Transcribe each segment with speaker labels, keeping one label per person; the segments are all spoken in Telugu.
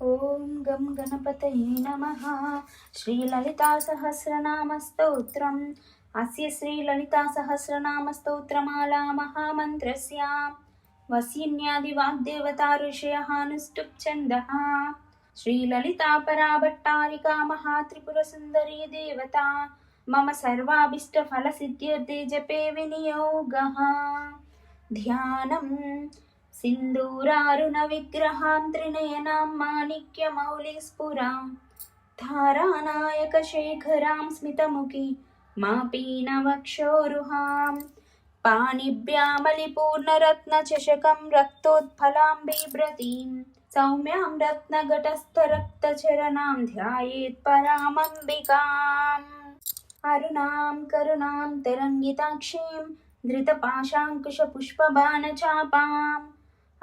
Speaker 1: ఓం గం గణపతయే నమః. శ్రీలలితా సహస్రనామస్తోత్రం. అస్య శ్రీలలితా సహస్రనామస్తోత్రమాలా మహామంత్రస్య వసిన్యాది వాగ్దేవతా ఋషయః అనుష్టుప్ ఛందః. శ్రీలలితా పరాభట్టారికా మహాత్రిపురసుందరీ దేవతా మమ సర్వాభీష్టఫలసిద్ధ్యర్థే జపే వినియోగః. ధ్యానం సింధూరారుణ విగ్రహాం త్రినయనాం మాణిక్యమౌళిస్ఫురాం ధారానాయక శేఖరాం స్మితముఖి మాపీనవక్షోరుహాం పాణిభ్యామలిపూర్ణరత్నచషకం రక్తోత్ఫలాం బిభ్రతీం సౌమ్యాం రత్నఘటస్థరక్తచరణాం ధ్యాయేత్ పరామంబికాం. అరుణాం కరుణాం తరంగితాక్షీం ధృతపాశాంకుశపుష్పబాణచాపాం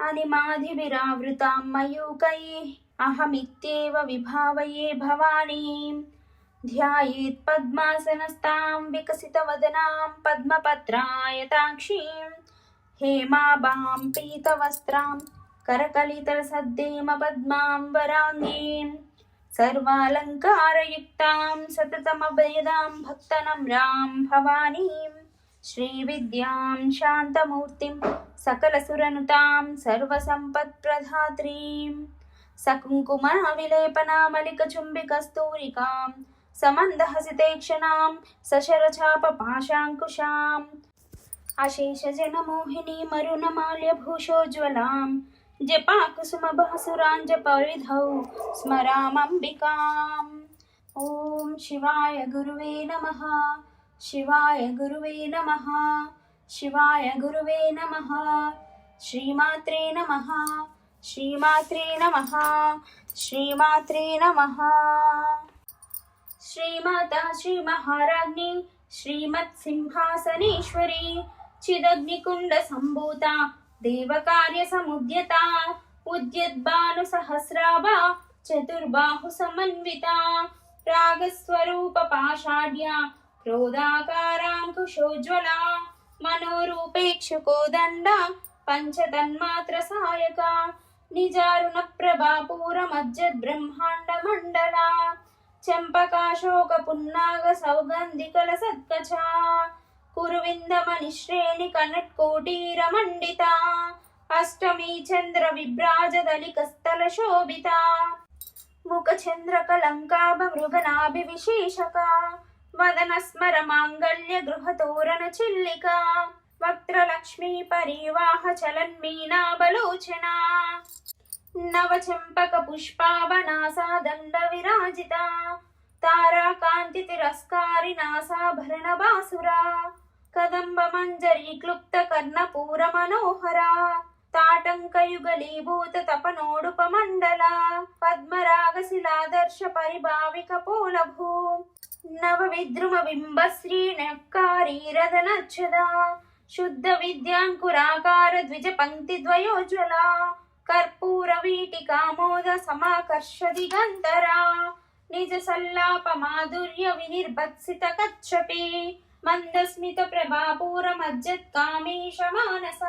Speaker 1: అనిమాదివిరావృతాం మయూకైః అహమిత్యేవ విభావయే భవానీం. ధ్యాయేత్ పద్మాసనస్తాం వికసితవదనాం పద్మపత్రాయతాక్షీం హేమాభాం పీతవస్త్రాం కరకలితసద్దేమ పద్మాం వరాంగీం సర్వాలంకారయుక్తాం సతతమభయదాం భక్తనమ్రాం భవానీం. శ్రీవిద్యాం శాంతమూర్తిం సకలసురనుతాం సర్వసంపత్ప్రదాత్రీం సకుంకుమావిలేపనామలికచుంబికస్తూరికాం సమందహసితేక్షణాం సశరచాపపాశాంకుశాం అశేషజనమోహినీం అరుణమాల్యభూషోజ్వలాం జపాకుసుమభాసురాంజపరిధౌ స్మరామంబికాం. ఓం శివాయ గురువే నమః. శివాయ గురువే నమః. శివాయ గురువే నమః. శ్రీమాత్రే నమః. శ్రీమాత్రే నమః. శ్రీమాత్రే నమః. శ్రీమాతా శ్రీ మహారాజ్ఞి శ్రీమత్సింహాసనేశ్వరి చిదగ్నికుండ సంభూత దేవకార్య సముద్యత ఉద్యద్భాను సహస్రాభ చతుర్బాహు సమన్విత రాగస్వరూప పాషాఢ్య క్రోధాకారాంకుశోజ్వల మనోరూపేక్షుకోదండ పంచతన్మాత్ర సాయక నిజారుణ ప్రభాపూరమజ్జద్ బ్రహ్మాండ మండల చంపకాశోక పున్నాగ సౌగంధికల సత్కచ కురువిందమణిశ్రేణి కనట్కోటీరమండిత అష్టమీ చంద్ర విభ్రాజదలికస్థల శోభిత ముఖ చంద్రకలంకాభ మృగనాభి విశేషక వదన స్మర మాంగళ్య గృహతోరణ చిల్లిక వక్త్రలక్ష్మీ పరివాహ చలన్మీనాబలోచన నవచంపక పుష్పావనాసా దండ విరాజిత తారాకాంతి తిరస్కారి నాసాభరణ బాసురా కదంబ మంజరీ క్లుప్త కర్ణపూర మనోహర తాటంకయుగలీభూత తపనోడుపమండల పద్మరాగశిలాదర్శ పరిభావిక పోలభూ నవ విద్రుమ బింబశ్రీణకారీరదనచ్చద శుద్ధ విద్యాంకురాకార ద్విజ పంక్తి ద్వయోజ్వల కర్పూర వీటికామోద సమాకర్ష దిగంతరా నిజ సల్లాప మాధుర్య వినిర్భత్సిత కచ్చపి మందస్మిత ప్రభాపూర మజ్జత్ కామేశ మానస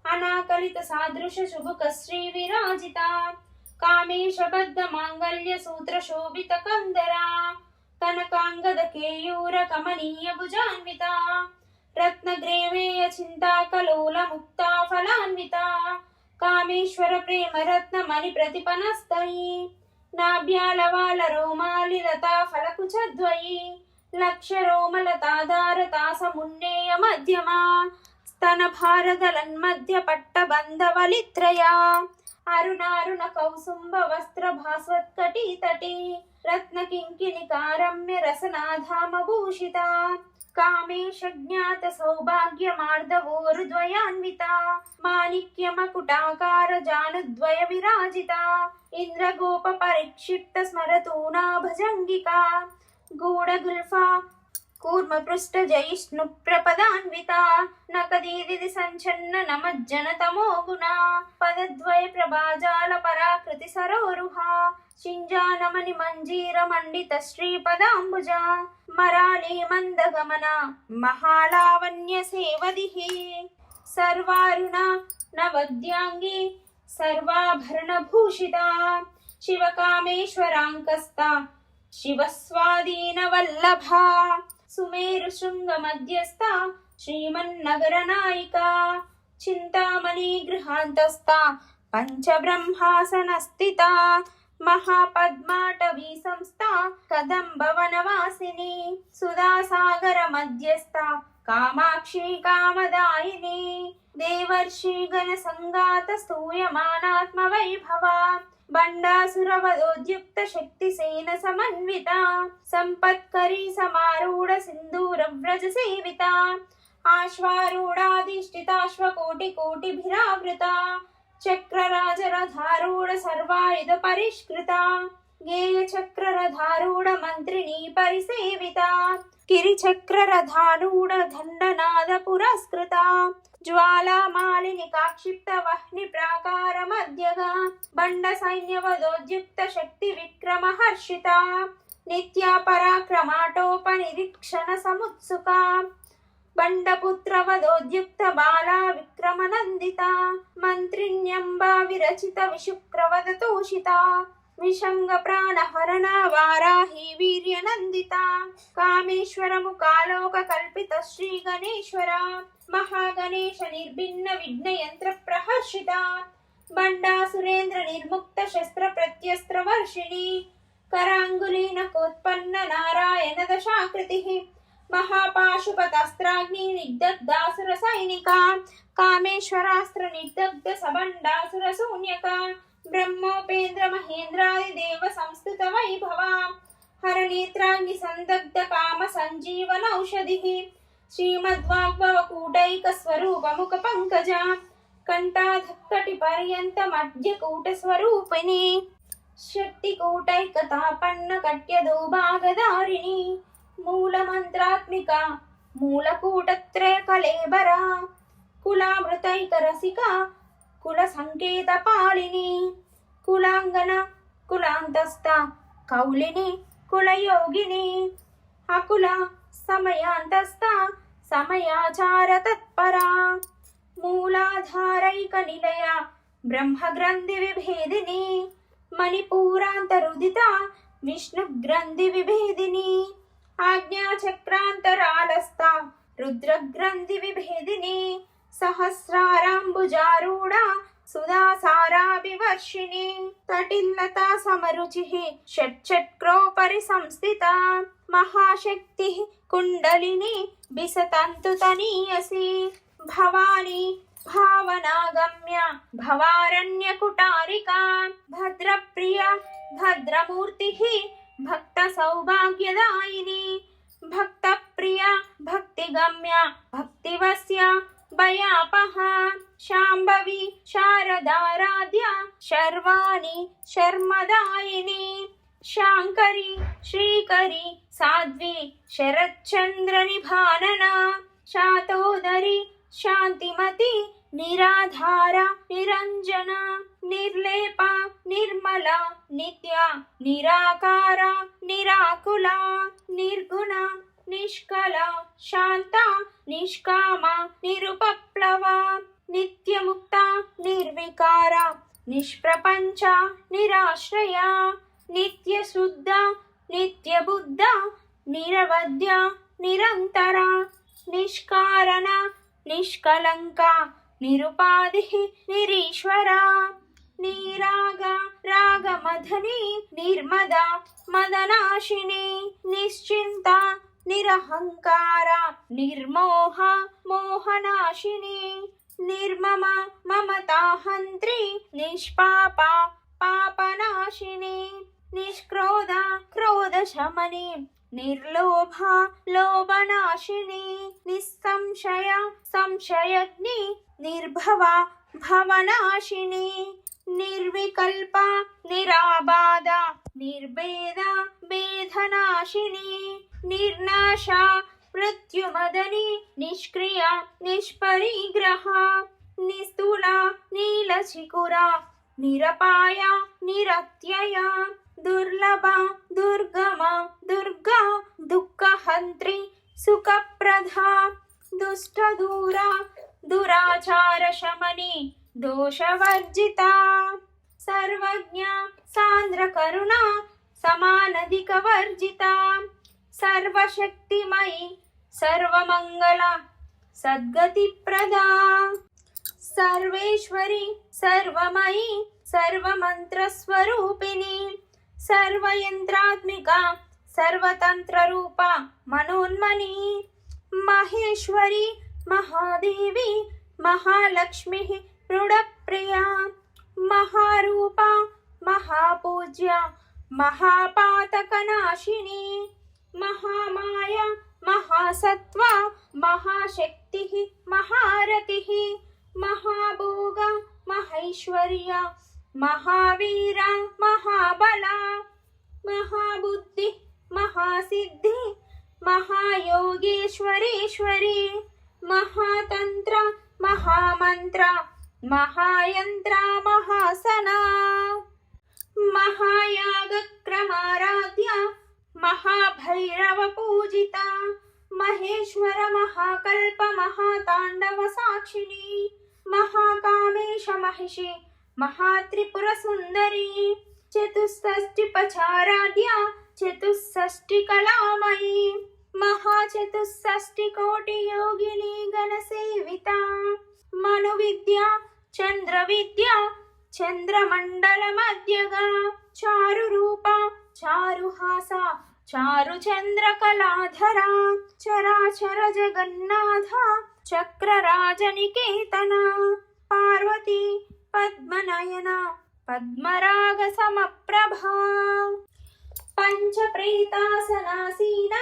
Speaker 1: అనాకలిత సాదృశ శుభుక శ్రీ విరాజిత కామేశ బద్ధ మాంగళ్య సూత్ర శోభిత కందరా కనకాంగద కేయూర కమనీయ భుజాన్విత రత్నగ్రేవేయ చింతాకలోల ముక్తా ఫలాన్విత కామేశ్వర ప్రేమ రత్న మణి ప్రతిపనస్తయి నాభ్యాలవాల రోమాలి లతా ఫలకుచద్వయి లక్ష రోమలతాధారతా సమున్నేయ మధ్యమా స్తన భారదలన్మధ్య పట్టబంధవలిత్రయా అరుణారుణ కౌసుంభ వస్త్ర భాస్వత్కటీ తటీ రత్న కింకిణికారమ్య రసనాధామభూషిత కామేశ జ్ఞాత సౌభాగ్య మార్దవోరుద్వయాన్విత మాణిక్య మకుటాకార జానుద్వయ విరాజిత ఇంద్రగోప పరిక్షిప్త స్మరతూనా భజంగిక గూఢగుల్ఫా కూర్మ పృష్ఠ జయిష్ణు ప్రపదాన్విత నకదీది సంచన్న నమజ్జన తమో గుణ పదద్వయ ప్రభాజాల పరాకృతి సరోరుహ చింజానమని మంజీర మండిత శ్రీపదాంబుజ మరాళీ మందగమన మహాలావణ్య సేవదిహి సర్వారుణ నవద్యాంగి సర్వాభరణ భూషిత శివకామేశ్వరాంకస్తా శివస్వాధీనవల్లభా సుమేరు శృంగ మధ్యస్థ శ్రీమన్నగర నాయికా చింతామణి గృహాంతస్థ పంచబ్రహ్మాసనస్థిత మహాపద్మాటవీ సంస్థ కదంబవనవాసిని సుధాసాగర మధ్యస్థ కామాక్షి కామదాయిని దేవర్షి గణ సంగాత స్తూయమానాత్మ వైభవ బండాసురవదోద్యుక్త శక్తి సేన సమన్విత సంపత్కరీ సమారూఢ సింధూర వ్రజ సేవిత ఆశ్వారూఢాధిష్ఠితాశ్వకోటి కోటిభిరావృత చక్రరాజరథారూఢ సర్వాయుధ పరిష్కృత గేయ చక్రరథారూఢ మంత్రిని పరిసేవిత గిరిచక్రరథారూఢ దండనాద పురస్కృత జ్వాలామాలిని కాక్షిప్త వహ్ని ప్రాకార మధ్యగా బండ సైన్యవదోద్యుక్త శక్తి విక్రమ హర్షిత నిత్య పరాక్రమాటోప నిరీక్షణ సముత్సుక బండపుత్రవదోద్యుక్త బాలా విక్రమనందిత మంత్రిణ్యంబా విరచిత విశుక్రవదతోషిత విషంగ ప్రాణహరణ వారాహి వీర్యనందిత కామేశ్వరము కాలోక కల్పిత శ్రీ గణేశ్వర మహాగణేశ నిర్భిన్న విఘ్నయంత్ర ప్రహర్షిత బండాసురేంద్ర నిర్ముక్త శస్త్ర ప్రత్యస్త్ర వర్షిణి కరాంగులీన కోత్పన్న నారాయణ దశాకృతి మహాపాశుపతస్త్రాగ్ని నిర్దగ్ధాసుర సైనిక కామేశ్వరాస్త్ర నిర్దగ్ధ సబండాసుర శూన్యక బ్రహ్మోపేంద్ర మహేంద్రాది దేవ సంస్థిత వైభవ హరనేత్రాగ్ని సందగ్ధ కామ సంజీవన ఔషధి శ్రీమద్వాగ్భవ కూటైక స్వరూప ముఖ పంకజ కంఠాధక్కటి పర్యంత మధ్య కూట స్వరూపిణి శక్తి కూటైక తాపన్న కట్య దౌభాగదారిణి మూలమంత్రాత్మిక మూలకూటత్రయ కళేబర కులామృతైక రసిక కుల సంకేత పాలిని కులాంగన కులాంతస్థ కౌలిని కులయోగిని అకుల సమయాంతస్థ సమయాచార తత్పరా మూలాధారైక నిలయ బ్రహ్మగ్రంథి విభేదిని మణిపూరాంతరుదిత విష్ణు గ్రంథి విభేదిని ఆజ్ఞాచక్రాంతరాలస్థ రుద్రగ్రంథి విభేదిని సహస్రారాంబుజారూఢ సుధాసారాభివర్షిణి తటిల్లతా సమరుచి షట్చక్రోపరి సంస్థిత మహాశక్తి కుండలిని బిసతంతుతనీయసి భవాని భావనాగమ్య భవారణ్య కుటారిక భద్రప్రియ భద్రమూర్తి భక్త సౌభాగ్యదాయిని భక్త ప్రియ భక్తిగమ్య భక్తివస్య భయాపహ శాంభవి శారదారాధ్య శర్వాణి శర్మదాయిని శాంకరి శ్రీకరి సాధ్వి శరచ్చంద్ర నిభానన శాతోదరి శాంతిమతి నిరాధార నిరంజన నిర్లేప నిర్మల నిత్య నిరాకార నిరాకుల నిర్గుణ నిష్కల శాంత నిష్కామ నిరుపప్లవ నిత్యముక్త నిర్వికార నిష్ప్రపంచ నిరాశ్రయ నిత్యశుద్ధ నిత్యబుద్ధ నిరవధ్య నిరంతర నిష్కారణ నిష్కలంక నిరుపాధి నిరీశ్వర నీరాగ రాగమధని నిర్మద మదనాశిని నిశ్చింత నిరహంకార నిర్మోహ మోహనాశిని నిర్మమ మమతాహంత్రి నిష్పాప పాపనాశిని నిష్క్రోధ క్రోధ శమని నిర్లోభ లోభనాశిని నిస్సంశయ సంశయగ్ని నిర్భవ భవనాశిని నిర్వికల్ప నిరాబాధ నిర్భేద భేదనాశిని నిర్నాశ మృత్యుమదని నిష్క్రియ నిష్పరిగ్రహ నిస్థూల నీలచికుర నిరపాయ నిరత్యయ దుర్లభ దుర్గమ దుర్గా దుఃఖహంత్రి సుఖప్రద దుష్టదూర దురాచార శమని దోషవర్జిత సర్వజ్ఞ సాంద్ర కరుణా సమానధికవర్జితా సర్వశక్తిమయి సర్వమంగళ సద్గతిప్రదా సర్వేశ్వరి సర్వమయి సర్వమంత్రస్వరూపిణి సర్వయంత్రాత్మిక సర్వతంత్రరూప మనోన్మని మహేశ్వరి మహాదేవి మహాలక్ష్మి మృడప్రియా మహారూప మహాపూజ్య మహాపాతకనాశిని మహామాయ మహాసత్వ మహాశక్తి మహారతి మహాభోగ మహైశ్వర్య మహావీర మహాబల మహాబుద్ధి మహాసిద్ధి మహాయోగేశ్వరేశ్వరి మహాతంత్ర మహామంత్ర మహాయంత్ర మహాసనా మహాయాగక్రమారాధ్య మహాభైరవ పూజిత మహేశ్వర మహాకల్ప మహాతాండవ సాక్షిణి మహాకామేశ మహిషి మహాత్రిపుర సుందరి చతుషష్టి పచారాధ్య చతుషష్టి కళామయీ మహాచతుషష్టి కోటి యోగిని గణ సేవిత మను విద్య చంద్ర విద్య చంద్రమండల మధ్యగా చారు రూప చారుహాస చారు చంద్ర కళాధర చరాచర జగన్నాథ చక్రరాజనికేతన పార్వతి పద్మనయన పద్మరాగ సమప్రభా పంచప్రేతాసనాసీన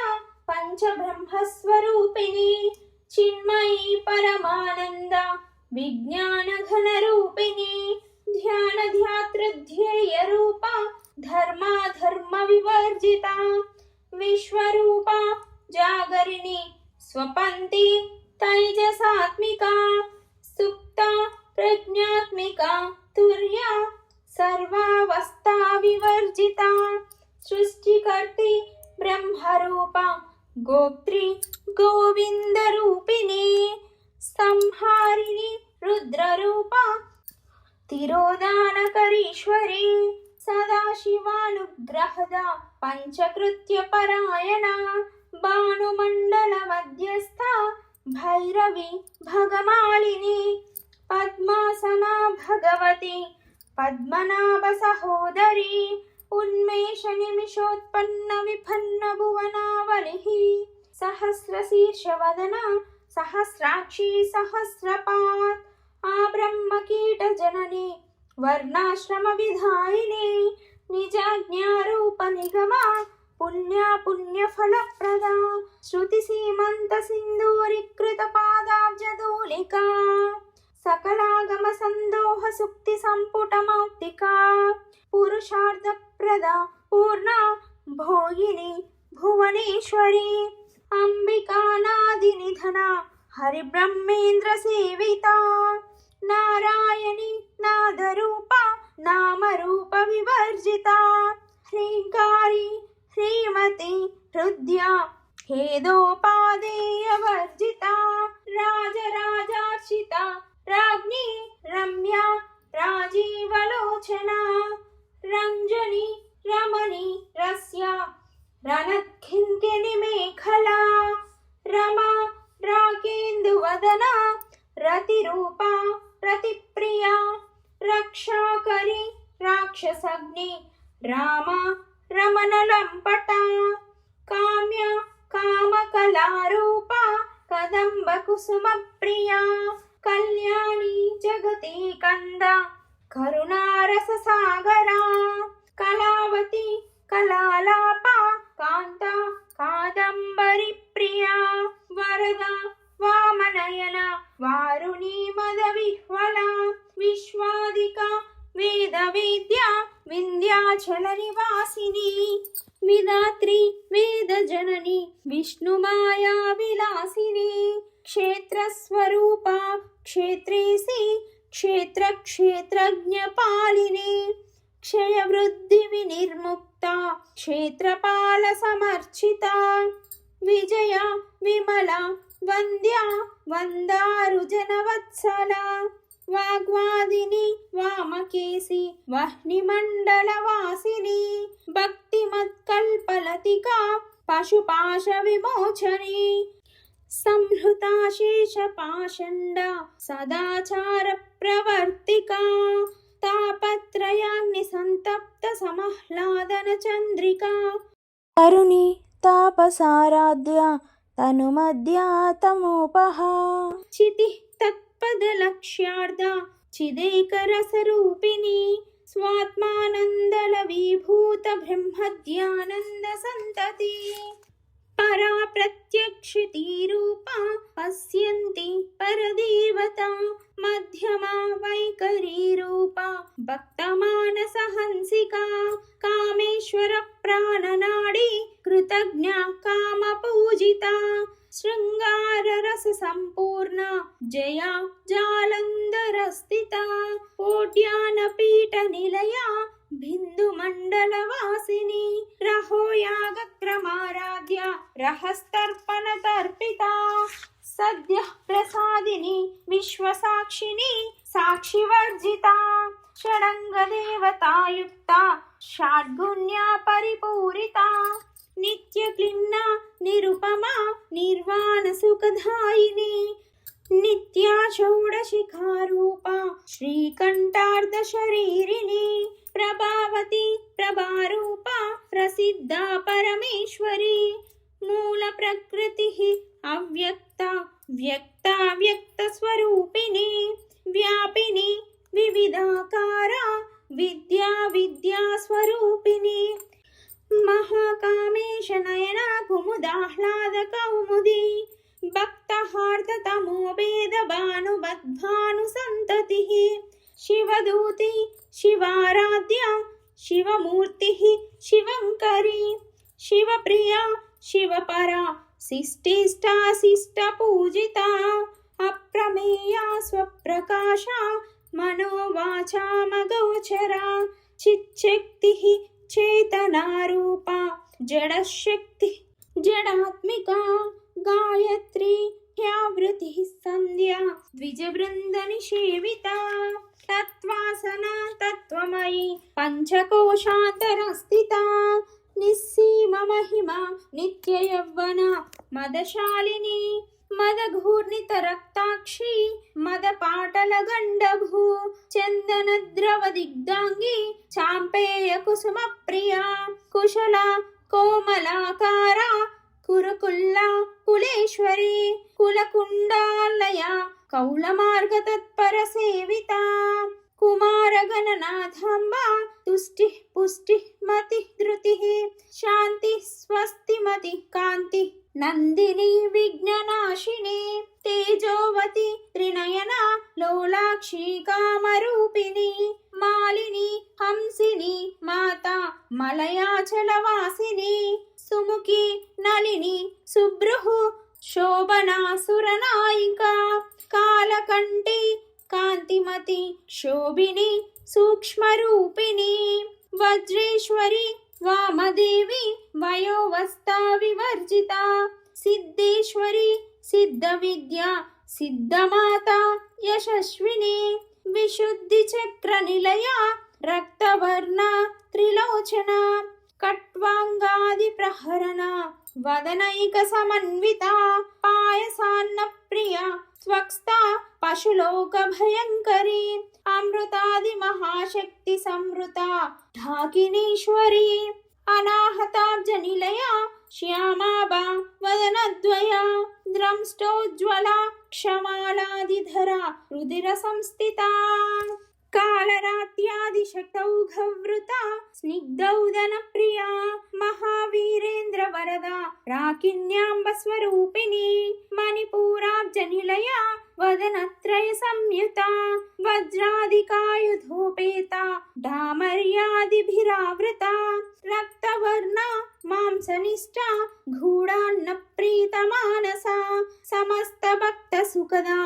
Speaker 1: పంచబ్రహ్మస్వరూపిణి చిన్మయీ పరమానంద విజ్ఞాన ఘన రూపిణి ధ్యాన ధ్యాతృధ్యేయ రూప ధర్మాధర్మ వివర్జిత విశ్వరూప జాగరిణి స్వపంతి తైజసాత్మిక సుప్త ప్రజ్ఞాత్మిక తుర్య సర్వావస్థా వివర్జిత సృష్టికర్తి బ్రహ్మరూప గోప్త్రి గోవింద రూపిణి సంహారిణి రుద్రరూప తిరోదానకరీశ్వరి సదాశివానుగ్రహద పంచకృత్య పరాయణ భానుమండల మధ్యస్థ భైరవి భగమాలిని పద్మాసన భగవతి పద్మనాభ సహోదరి ఉన్మేష నిమిషోత్పన్న విపన్న భువనావళి సహస్రశీర్షవదన సహస్రాక్షి సహస్రపాత్ ఆ బ్రహ్మకీట జనని వర్ణాశ్రమ విధాయిని నిజాజ్ఞారూప నిగమ పుణ్య పుణ్య ఫలప్రద శృతి సీమంత సింధూరీకృత పాదాబ్జదూలికా సకలాగమ సందోహ సుక్తి సంపుట మౌక్తికా పురుషార్థ ప్రద పూర్ణ భోగిని భువనేశ్వరి అంబికానాది నిధన హరి బ్రహ్మేంద్ర సేవిత నారాయణి నాదరూప నామరూప వివర్జిత హ్రీంకారి హ్రీమతి హృద్య హేదోపాదేయ వర్జిత రాజరాజార్చిత రాజ్ఞి రమ్య రాజీవలోచన రంజని రమణి రస్య రణఖింకిని మేఖలా రమా రాకేందువదన రతిరూప రతిప్రియ రక్షాకరి రాక్షసగ్ని రామ రమణ లంపట కామ్య కామకళారూప కదంబ కుసుమ ప్రియ కళ్యాణి జగతి కంద కరుణారస సాగరా కళావతి కళాలాప కాంత కాదంబరి ప్రియా వరద వామనయన వారుణి మద విహ్వల విశ్వాదిక వేద విద్య వింధ్యాచల నివాసిని విధాత్రి వేద జనని విష్ణుమాయా విలాసిని క్షేత్రస్వరూప క్షేత్రేసి క్షేత్ర క్షేత్రజ్ఞ పాలిని క్షయ వృద్ధి వినిర్ముక్త క్షేత్రపాల సమర్చిత విజయ విమల వంద్య వందారు జనవత్సల వాగ్వాదిని వామకేసి వహ్నిమండల వాసిని प्रवर्तिका पशुपाश विमोचनी संहृता शेषपाषण्डा सदाचार प्रवर्तिका तापत्रयाग्नि संतप्त समाह्लादन चंद्रिका
Speaker 2: तरुणी तापसाराध्या तनुमध्या तमोपहा
Speaker 1: चिति तत्पदलक्ष्यार्धा चिदैकरसरूपिणी स्वात्मानन्दलवीभूत ब्रह्मध्यानन्द सन्तति परा प्रत्यक्षितीरूपा पश्यन्ति परदेवता मध्यमा वैकरीरूपा भक्तमानसहंसिका कामेश्वर प्राणनाडी कृतज्ञा कामपूजिता शृङ्गाररस सम्पूर्णा जया जालन्धरस्थिता कोट्यानपीठनिलया बिन्दुमण्डलवासिनी रहोयागक्रमाराध्या रहस्तर्पणतर्पिता सद्यः प्रसादिनी विश्वसाक्षिणी साक्षिवर्जिता षडङ्गदेवतायुक्ता षड्गुण्या परिपूरिता नित्यक्लिन्ना निरुपमा निर्वाणसुखदायिनी नित्या षोडशिखारूपा श्रीकण्ठार्धशरीरिणी प्रभावती प्रभारूपा प्रसिद्धा परमेश्वरी मूलप्रकृतिः अव्यक्ता व्यक्ता व्यक्तस्वरूपिणी व्यापिनी विविधाकारा विद्या विद्यास्वरूपिणी महाकामेश नयना कुमुदाह्लाद कौमुदी भक्तहार्दतमो वेदभानुबद्भानुसन्ततिः शिवदूती शिवाराध्या शिवमूर्तिः शिवङ्करी शिवप्रिया शिवपरा शिष्टिष्टा शिष्टपूजिता अप्रमेया स्वप्रकाशा मनोवाचामगोचरा चिच्छक्तिः चेतनारूपा जडशक्ति जडात्मिका गायत्री ह्यावृतिः संध्या द्विजवृन्दनिषेविता तत्त्वासना तत्त्वमयी पञ्चकोशान्तरस्थिता निस्सीममहिमा नित्ययौवना मदशालिनी मदघूर्णितरक्ताक्षी मदपाटलगण्डभू चन्दनद्रवदिग्धाङ्गी चाम्पेयकुसुमप्रिया कुशला कोमलाकारा कुरुकुल्ला कुलेश्वरी कुलकुण्डालया कौलमार्गतत्परसेविता कुमारगणनाथाम्बा तुष्टिः पुष्टिः मतिः धृतिः शान्तिः स्वस्तिमतिः कान्तिः नन्दिनी विघ्ननाशिनी तेजोवती त्रिनयना लोलाक्षी कामरूपिणी मालिनी हंसिनी माता मलयाचलवासिनी सुमुखी नलिनी सुभ्रुः शोभना सुरनायिका कालकण्ठी कान्तिमती शोभिनी सूक्ष्मरूपिणी वज्रेश्वरी वामदेवी वयोवस्था विवर्जिता सिद्धेश्वरी सिद्धविद्या सिद्धमाता यशस्विनी विशुद्धिचक्रनिलया रक्तवर्णा त्रिलोचना कट्वाङ्गादिप्रहरणा वदनैकसमन्विता पायसान्नप्रिया स्वक्स्ता पशुलोकभयङ्करी अमृतादिमहाशक्ति संवृता ढाकिनीश्वरी अनाहताब्जनिलया श्यामाबा वदनद्वया द्रंष्टोज्ज्वला क्षमालादिधरा रुधिरसंस्थिता कालरात्यादिशक्तौघवृता स्निग्धौदनप्रिया महावीरेन्द्रवरदा राकिन्याम्बस्वरूपिणी मणिपूराब्जनिलया वदनत्रयसंयुता वज्रादिकायुधोपेता डामर्यादिभिरावृता रक्तवर्णा मांसनिष्ठा गूढान्नप्रीतमानसा समस्तभक्तसुखदा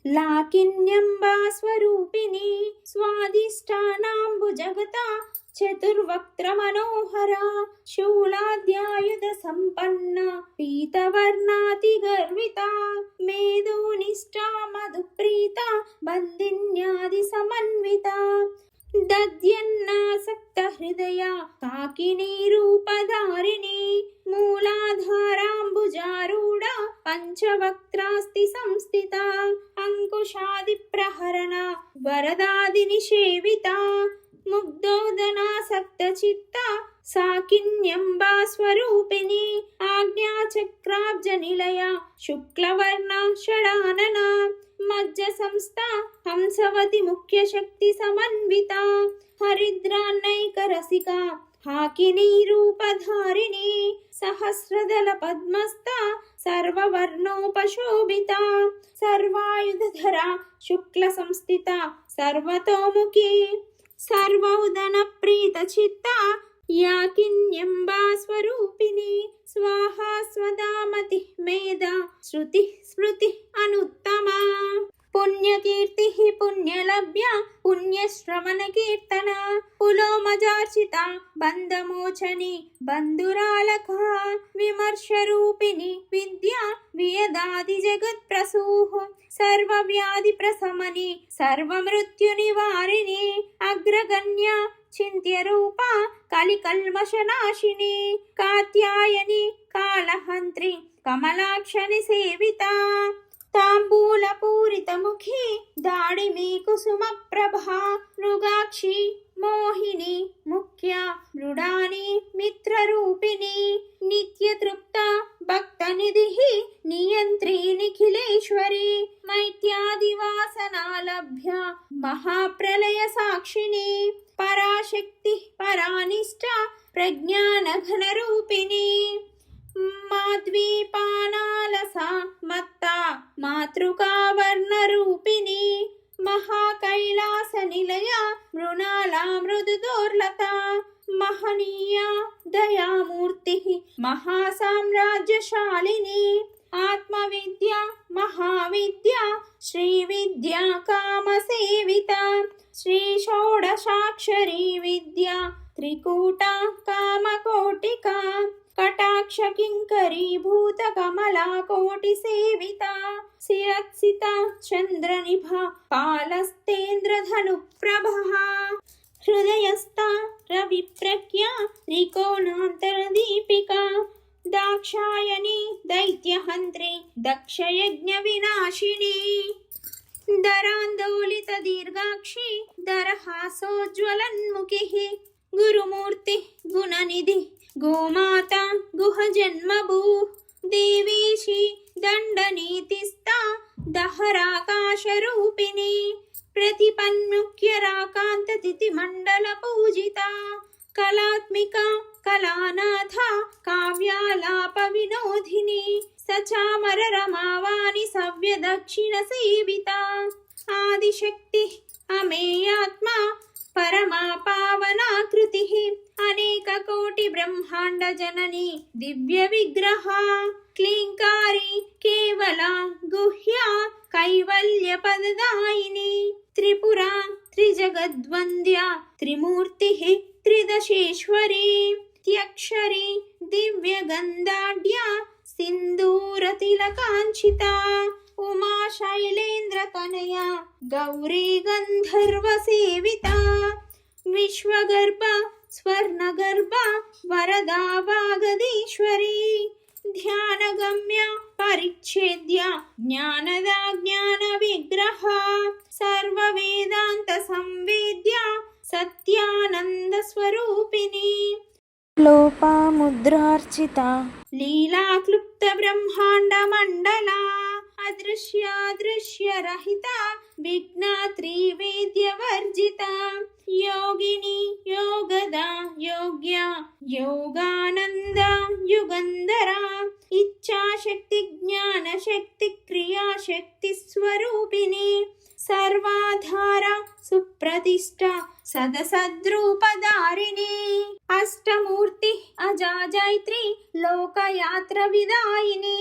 Speaker 1: लाकिन्यम्बा स्वरूपिणी स्वादिष्ठानाम्बुजगता चतुर्वक्त्रमनोहरा शूलाद्यायुधसम्पन्ना पीतवर्णातिगर्विता मेदोनिष्ठा मधुप्रीता बन्दिन्यादिसमन्विता దద్యన్నాసక్త హృదయ కాకినీ రూపధారిణి మూలాధారాంబుజారూఢ పంచవక్త్రాస్తి సంస్థిత అంకుశాది ప్రహరణ వరదాది నిషేవిత ముగ్ధోదనాసక్త చిత్త సాకిన్యంబా స్వరూపిణి ఆజ్ఞాచక్రాబ్జ నిలయ శుక్లవర్ణ షడానన మజ్జ సంస్థ హంసవతి ముఖ్య శక్తి సమన్విత హరిద్రాన్నైక రసిక హాకినీ రూపధారిణి సహస్రదళ పద్మస్థ సర్వవర్ణోపశోభిత సర్వాయుధర శుక్ల సంస్థిత సర్వతోముఖి సర్వౌదన ప్రీత చిత్త యాకిన్యంబా స్వరూపిణి స్వాహా స్వదామతి మేధ శృతి స్మృతి అనుత్తమా పుణ్యకీర్తి పుణ్యలభ్య పుణ్యశ్రవణ కీర్తన పులోమజార్చిత బంధమోచని బంధురాలక విమర్శ రూపిణి విద్య వియదాది జగత్ ప్రసూః సర్వవ్యాధి ప్రశమని సర్వమృత్యు నివారిణి అగ్రగణ్య చింత్య రూప కలికల్మషనాశిని కాత్యాయని కాళహంత్రి కమలాక్షని సేవిత తాంబూల పూరిత ముఖి దాడిమి కుసుమ ప్రభా మృగాక్షి మోహిని ముఖ్య మృడాని మిత్రరూపిణి నిత్య తృప్త భక్త నిధి నియంత్రి నిఖిలేశ్వరి మైత్యాదివాసనాలభ్య మహాప్రలయ సాక్షిణి పరాశక్తి పరానిష్ట ప్రజ్ఞానఘన రూపిణి మాద్వీపానాలసా మత్త మాతృకావర్ణ రూపిణి మహాకైలాస నిలయ మృణాలా మృదుదోర్లత మహనీయ దయామూర్తి మహాసామ్రాజ్యశాలిని ఆత్మవిద్య మహావిద్య శ్రీవిద్య కామసేవిత శ్రీ షోడశాక్షరీ విద్య త్రికూట కామకోటిక కటాక్ష కింకరీభూత కమలా కోటి సేవిత శిరత్సిత చంద్రనిభ పాలస్తేంద్రధను ప్రభ హృదయస్థ రవి ప్రజ్ఞ త్రికోణాంతర దీపిక దాక్షాయని దైత్యహంత్రి దక్షయజ్ఞ వినాశిని దరాందోళిత దీర్ఘాక్షి దరహాసోజ్వలన్ముఖి గురుమూర్తి గుణనిధి గోమాత గుహ జన్మభూ దేవీషి దండనీతిస్తా దహరాకాశ రూపిణి ప్రతిపన్ముఖ్య రాకాంత తిథి మండల పూజిత కళాత్మిక కళానాథ కావ్యాలాప వినోదిని సచామర రమావాణి సవ్య దక్షిణ సేవిత ఆదిశక్తి అమేయాత్మ పరమా పావనాకృతి అనేక కోటి బ్రహ్మాండ జనని దివ్య విగ్రహ క్లీంకారి కేవల గుహ్య కైవల్య పదదాయిని త్రిపుర త్రిజగద్వంద్య త్రిమూర్తి త్రిదశేశ్వరి త్యక్షరి దివ్య గంధాఢ్య సింధూర తిలకాంచిత ఉమా శైలేంద్ర తనయ గౌరీ గంధర్వ సేవిత విశ్వగర్భ స్వర్ణగర్భ వరదా వాగదీశ్వరి ధ్యానగమ్య పరిచ్ఛేద్య జ్ఞానదా జ్ఞాన విగ్రహ సర్వ వేదాంత సంవేద్య సత్యానంద స్వరూపిణి
Speaker 2: లోపాముద్రార్చిత
Speaker 1: లీలాక్లుప్త బ్రహ్మాండ మండల అదృశ్యాదృశ్య రహిత విఘ్నాత్రి వేద్య వర్జిత యోగిని యోగద యోగ్య యోగానంద యుగంధర ఇచ్ఛాశక్తి జ్ఞాన శక్తి క్రియాశక్తి స్వరూపిణి సర్వాధార సుప్రతిష్ట సదసద్రూపధారిణి అష్టమూర్తి అజాజైత్రి లోకయాత్ర విదాయిని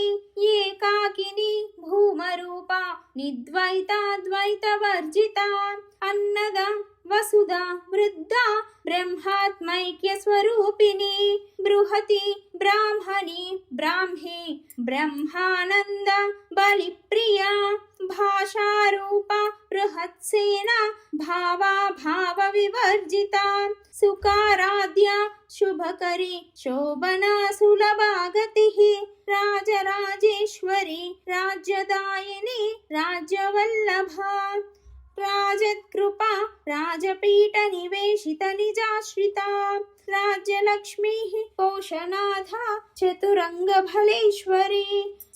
Speaker 1: ఏకాకిని భూమరూప నిద్వైతాద్వైత వర్జిత అన్నద వసుధ వృద్ధ బ్రహ్మాత్మైక్య స్వరూపిణి బృహతి బ్రాహ్మణి బ్రాహ్మి బ్రహ్మానంద బలిప్రియా భాషారూప బృహత్సేన భావ వివర్జిత సుకారాధ్య శుభకరి శోభనా సులభాగతి రాజరాజేశ్వరి రాజ్యదాయిని రాజ్యవల్లభ రాజత్కృపా రాజపీఠ నివేశిత నిజాశ్రిత రాజ్యలక్ష్మీ కోశనాథ చతురంగ ఫలేశ్వరి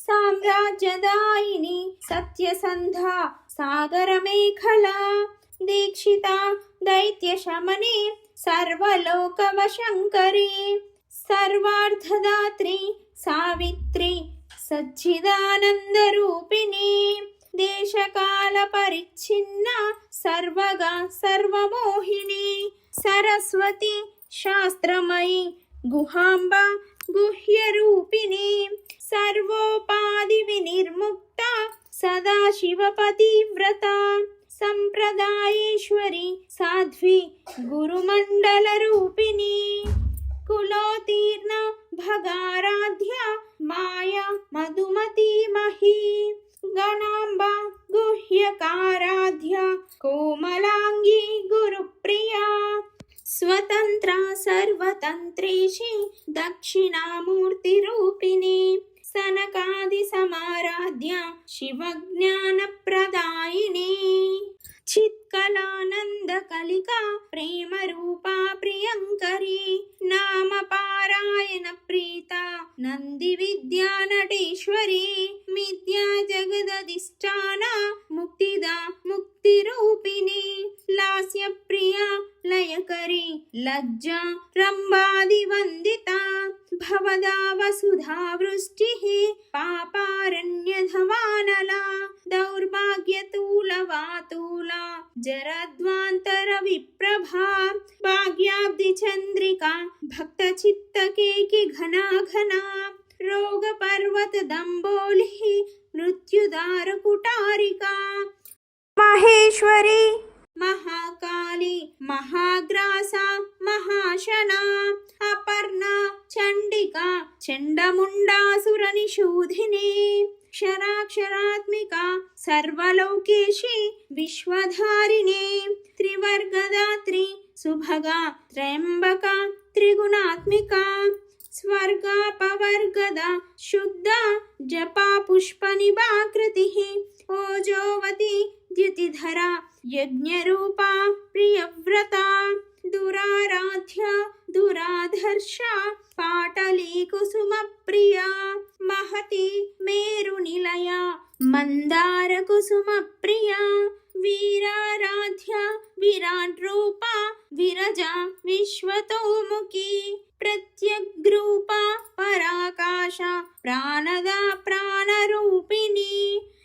Speaker 1: సామ్రాజ్యదాయిని సత్యసంధా సాగరమేఖలా దీక్షిత దైత్యశమనే సర్వలోకవశంకరీ సర్వార్థదాత్రి సావిత్రి సచ్చిదానందరూపిణి దేశకాల పరిచ్ఛిన్న సర్వగా సర్వమోహిని సరస్వతి శాస్త్రమయి గుహాంబ గుహ్యరూపిణి సర్వోపాధి వినిర్ముక్త సదాశివపతివ్రత సంప్రదాయేశ్వరి సాధ్వి గురుమండల రూపిణి కులోతీర్ణ భగారాధ్య మాయా మధుమతి మహీ గణాంబ గుహ్యకారాధ్య కోమలాంగి గురుప్రియా స్వతంత్ర సర్వతంత్రేషి దక్షిణామూర్తి రూపిణి సనకాది సమారాధ్య శివజ్ఞాన ప్రదాయిని చిత్కలానంద కలికా ప్రేమ రూపా ప్రియంకరి నామ పారాయణ ప్రీత నంది విద్యా నటేశ్వరి మిథ్యా జగదధిష్టాన ముక్తిదా ముక్తి రూపిణి లాస్య ప్రియ లయకరి లజ్జా రంభాది వందిత భవదా వసుధా వృష్టి పాపారణ్యధవానలా దౌర్భాగ్యతూలవాతూల జరద్వాంతర విప్రభా భాగ్యాబ్ది చంద్రికా భక్త చిత్తకేకి ఘనా ఘనా రోగ పర్వత దంబోలి మృత్యుదార కుటారికా మహేశ్వరి మహాకాళి మహాగ్రాస మహాశనా అపర్ణ చండికా చండముండాసుర నిషూధిని క్షరాక్షరాత్మికా సర్వలోకేశి విశ్వధారిణి త్రివర్గదాత్రి సుభగా త్రయంబకా త్రిగుణాత్మికా స్వర్గాపవర్గద శుద్ధ జపా పుష్ప నిభాకృతి ఓజోవతి ద్యుతిధర యజ్ఞరూపా ప్రియవ్రత దురారాధ్య దురాధర్ష పాటలీ కుసుమ ప్రియా మహతి మేరు నిలయ మందార కుసుమ ప్రియా వీరారాధ్య విరాట్ రూప విరజ విశ్వతోముఖి ప్రత్యగ్రూప పరాకాశ ప్రాణద ప్రాణరూపిణి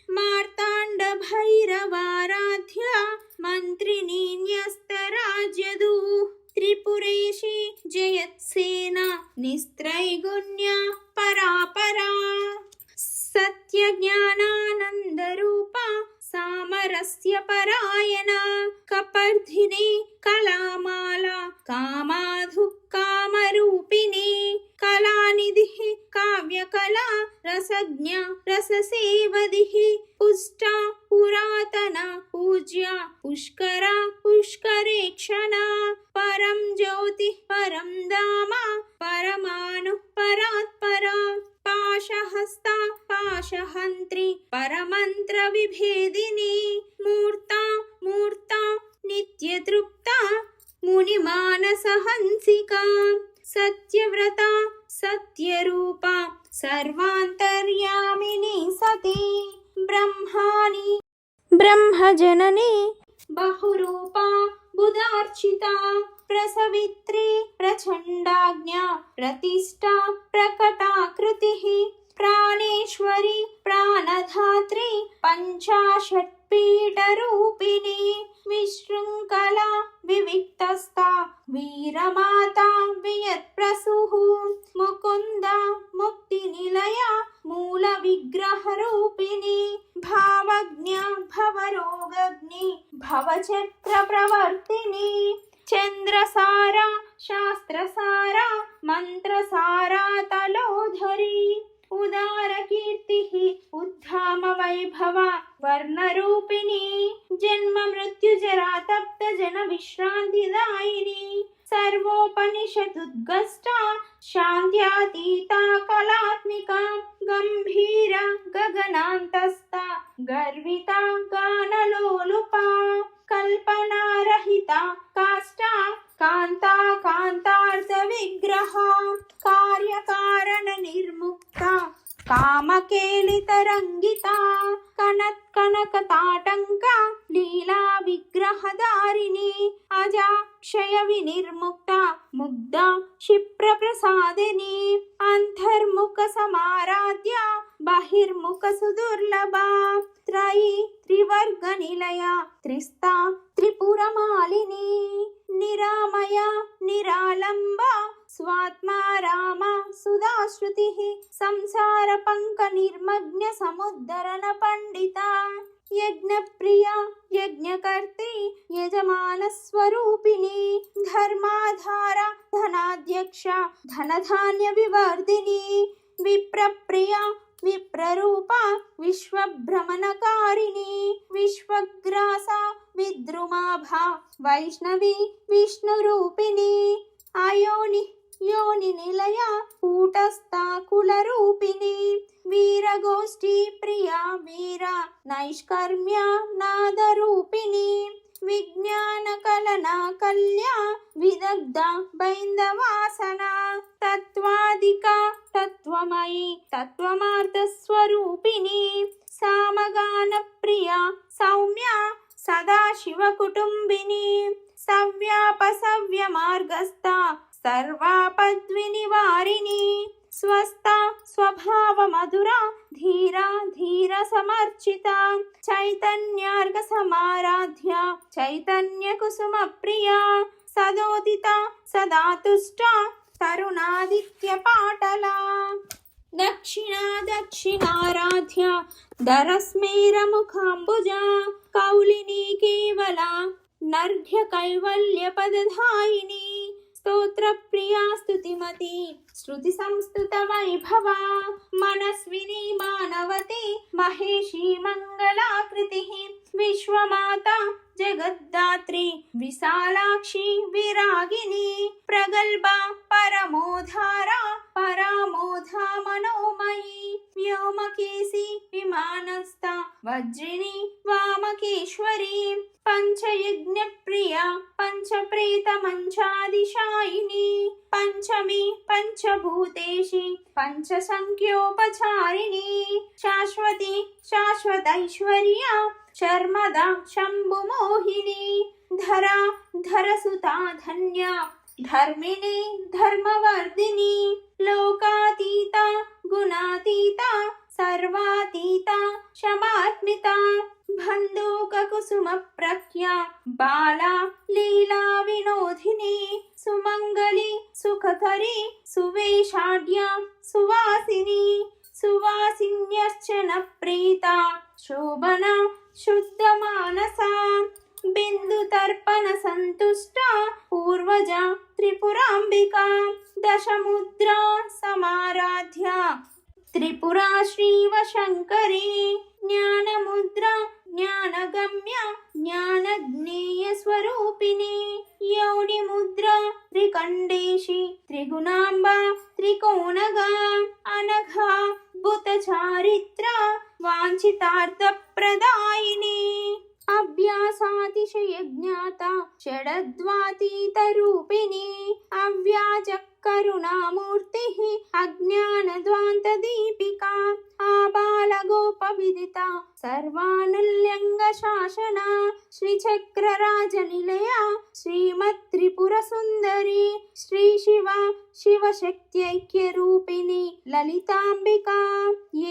Speaker 1: మార్తాండ భైరవారాధ్య మంత్రిని న్యస్తరాజ్యదు త్రిపురేషి జయత్సేన నిస్త్రైగుణ్య పరాపరా సత్య జ్ఞానానంద రూప సామరస్య పరాయణ కపర్ధిని కళామాల కామాధు కామరూపిణి కళానిధి కావ్యకళా రసజ్ఞ రససేవది పుష్ట పురాతన పూజ్య పుష్కర పుష్కరేక్షణ పరం జ్యోతి పరం ధామ పరమాణు పరాత్పరా పాశహస్త పాశహంత్రి పరమంత్ర విభేదిని మూర్త మూర్త నిత్యతృప్త మునిమానసహంసికా సత్యవ్రత సత్యరూప సర్వాంతర్యామిని సతి బ్రహ్మాని బ్రహ్మజనని బహురూపా బుధార్చిత ప్రసవిత్రి ప్రచండాజ్ఞ ప్రతిష్టా ప్రకటాకృతి ప్రాణేశ్వరి ప్రాణధాత్రి పంచాశత్పీఠరూపిణి విశృంఖలా వివిక్తస్థా వీరమాతా వియత్ప్రసూః ముకుంద ముక్తి నిలయ మూల విగ్రహ రూపిణి భావజ్ఞ భవరోగగ్ని భవచక్ర ప్రవర్తిని చంద్రసార శాస్త్రసార మంత్రసార తలోధరి ఉదార కీర్తి ఉద్ధామ వైభవ వర్ణరూపిణి జన్మ మృత్యు జరా తప్త జన విశ్రాంతిదాయిని సర్వోపనిషదుద్గష్ట శాంత్యాతీత కళాత్మిక గంభీర గగనాంతస్థ గర్విత గానలోలుప కల్పనారహిత కాష్ట కాంతా కాంతార్థ విగ్రహ కార్యకారణ నిర్ముక్త కామకేళితరంగిత కనక తాటంక లీలా విగ్రహధారిణి అజాక్షయ వినిర్ముక్త ముగ్ధ క్షిప్ర ప్రసాదిని అంతర్ముఖ సమారాధ్య బహిర్ముఖ సుదుర్లభ త్రయి త్రివర్గ నిలయ త్రిస్తా త్రిపురమాలిని నిరామయ నిరాలంబ స్వాత్మా రామ సుధాశ్రుతి సంసార పంక నిర్మగ్న సముద్ధరణ పండిత యజ్ఞప్రియ యజ్ఞకర్తి యజమాన స్వరూపిణి ధర్మాధార ధనాధ్యక్ష ధనధాన్య వివర్ధిని విప్రప్రియ విప్రరూప విశ్వభ్రమణకారిణి విశ్వగ్రాస విద్రుమాభ వైష్ణవి విష్ణురూపిణి అయోని योनि निलय कूटस्थाकुल रूपिणी वीरगोष्ठी प्रिया वीर नैष्कर्म्य नाद रूपिणी विज्ञान कलना कल्या विदग्ध बैन्दवासना तत्वादिका तत्वमयी तत्वमार्थ स्वरूपिणी सामगान प्रिया सौम्या सदाशिव कुटुंबिनी सव्यापसव्य मार्गस्थ सर्वापद्विनिवारिणी स्वस्थ स्वभाव मधुरा धीरा धीर समर्चिता चैतन्यार्घ समाराध्य चैतन्य कुसुम प्रिया सदोदिता सदा तुष्टा तरुणादित्य पाटला दक्षिणा दक्षिणाराध्य दरस्मेर मुखाम्बुजा कौलिनी केवला नर्घ्य कैवल्य पदधायिनी स्तोत्र प्रिया स्तुतिमती श्रुति संस्तुत वैभवा मनस्विनी मानवती महेशी मंगलाकृति विश्वमाता जगद्धात्री विशालाक्षी विरागिनी प्रगल्भा परमोधारा परामोधा मनोमयी व्योमकेशी विमानस्था वज्रिणी वामकेश्वरी पंचयज्ञ प्रिया पंचप्रेत मंचादिशायिनी पंचमी पंचभूतेशी पंचसंख्योपचारिणी शाश्वती शाश्वतैश्वर्या शर्मदा शंभुमोहिनी धरा धरसुता धन्या धर्मिणी धर्मवर्धिनी लोकातीता गुणातीता सर्वातीता क्षमात्मिता बंधूक कुसुम प्रख्या बाला लीला विनोदिनी सुमंगली सुखकरी सुवेशाढ्या सुवासिनी सुवासिन्यर्चन प्रीता शोभना शुद्ध मानसा बिंदु तर्पण संतुष्टा पूर्वजा त्रिपुरांबिका दशमुद्रा समाराध्या त्रिपुरा श्रीव शंकरी ज्ञान मुद्रा ज्ञानगम्य ज्ञानज्ञेय स्वरूपिणी योनि मुद्रा त्रिकंडेशी त्रिगुणांबा त्रिकोणगा अनघा भूत चारित्र वांछितार्थ प्रदायिनी अभ्यासातिशय ज्ञाता षडद्वातीत रूपिणी अव्याज करुणामूर्तिः अज्ञानध्वान्त दीपिका आबाल गोप विदिता सर्वानुल्यंग शासना श्रीचक्र राजनिलया श्रीमत् त्रिपुर सुंदरी श्री शिवा शिवशक्त्यैक्य रूपिणी ललितांबिका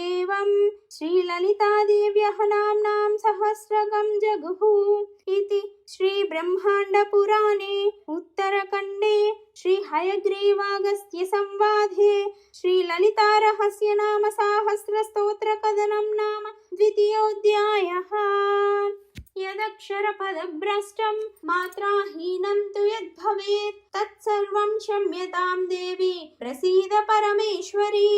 Speaker 1: एवं श्री ललिता देव्यः नाम्नां सहस्रकं जगुः इति श्री ब्रह्मांड पुराणे उत्तरखंडे श्री हयग्रीवागस्त्य संवादे श्री ललिता रहस्य नाम सहस्र स्तोत्र कदनं नाम द्वितीयोऽध्यायः। यद यदक्षरपदभ्रष्टं मात्राहीनं तु यद्भवेत् तत्सर्वं क्षम्यतां देवी प्रसीद परमेश्वरी।